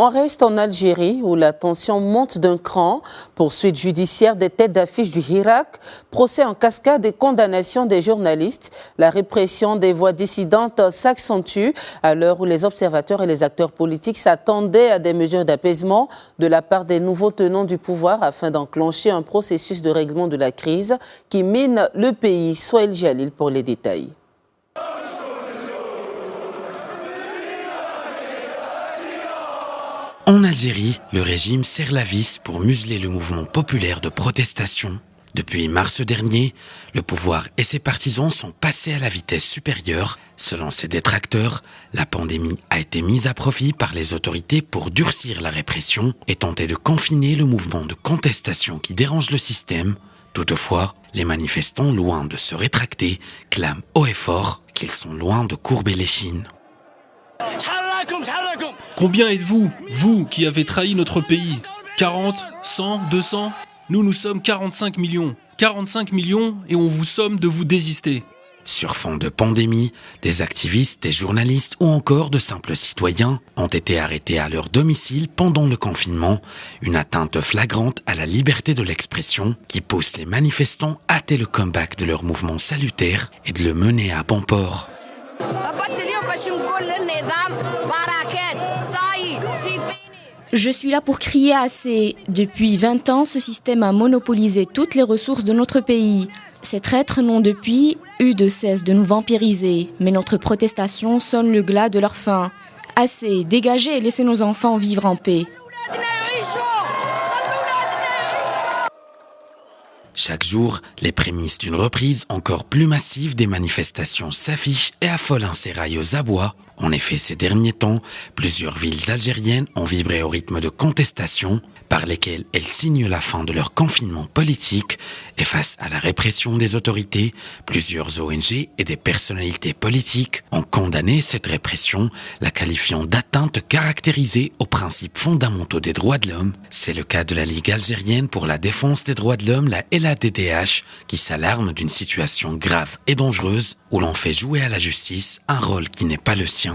On reste en Algérie où la tension monte d'un cran. Poursuite judiciaire des têtes d'affiche du Hirak, procès en cascade et condamnation des journalistes. La répression des voix dissidentes s'accentue à l'heure où les observateurs et les acteurs politiques s'attendaient à des mesures d'apaisement de la part des nouveaux tenants du pouvoir afin d'enclencher un processus de règlement de la crise qui mine le pays. Sohail Jalil pour les détails. En Algérie, le régime serre la vis pour museler le mouvement populaire de protestation. Depuis mars dernier, le pouvoir et ses partisans sont passés à la vitesse supérieure. Selon ses détracteurs, la pandémie a été mise à profit par les autorités pour durcir la répression et tenter de confiner le mouvement de contestation qui dérange le système. Toutefois, les manifestants, loin de se rétracter, clament haut et fort qu'ils sont loin de courber l'échine. Combien êtes-vous, vous qui avez trahi notre pays? 40, 100, 200? Nous sommes 45 millions. 45 millions et on vous somme de vous désister. Sur fond de pandémie, des activistes, des journalistes ou encore de simples citoyens ont été arrêtés à leur domicile pendant le confinement, une atteinte flagrante à la liberté de l'expression qui pousse les manifestants à hâter le comeback de leur mouvement salutaire et de le mener à bon port. Je suis là pour crier assez. Depuis 20 ans, ce système a monopolisé toutes les ressources de notre pays. Ces traîtres n'ont depuis eu de cesse de nous vampiriser. Mais notre protestation sonne le glas de leur fin. Assez, dégagez et laissez nos enfants vivre en paix. Chaque jour, les prémices d'une reprise encore plus massive des manifestations s'affichent et affolent un sérail aux abois. En effet, ces derniers temps, plusieurs villes algériennes ont vibré au rythme de contestations par lesquelles elles signent la fin de leur confinement politique et face à la répression des autorités, plusieurs ONG et des personnalités politiques ont condamné cette répression, la qualifiant d'atteinte caractérisée aux principes fondamentaux des droits de l'homme. C'est le cas de la Ligue algérienne pour la défense des droits de l'homme, la LADDH, qui s'alarme d'une situation grave et dangereuse où l'on fait jouer à la justice un rôle qui n'est pas le sien.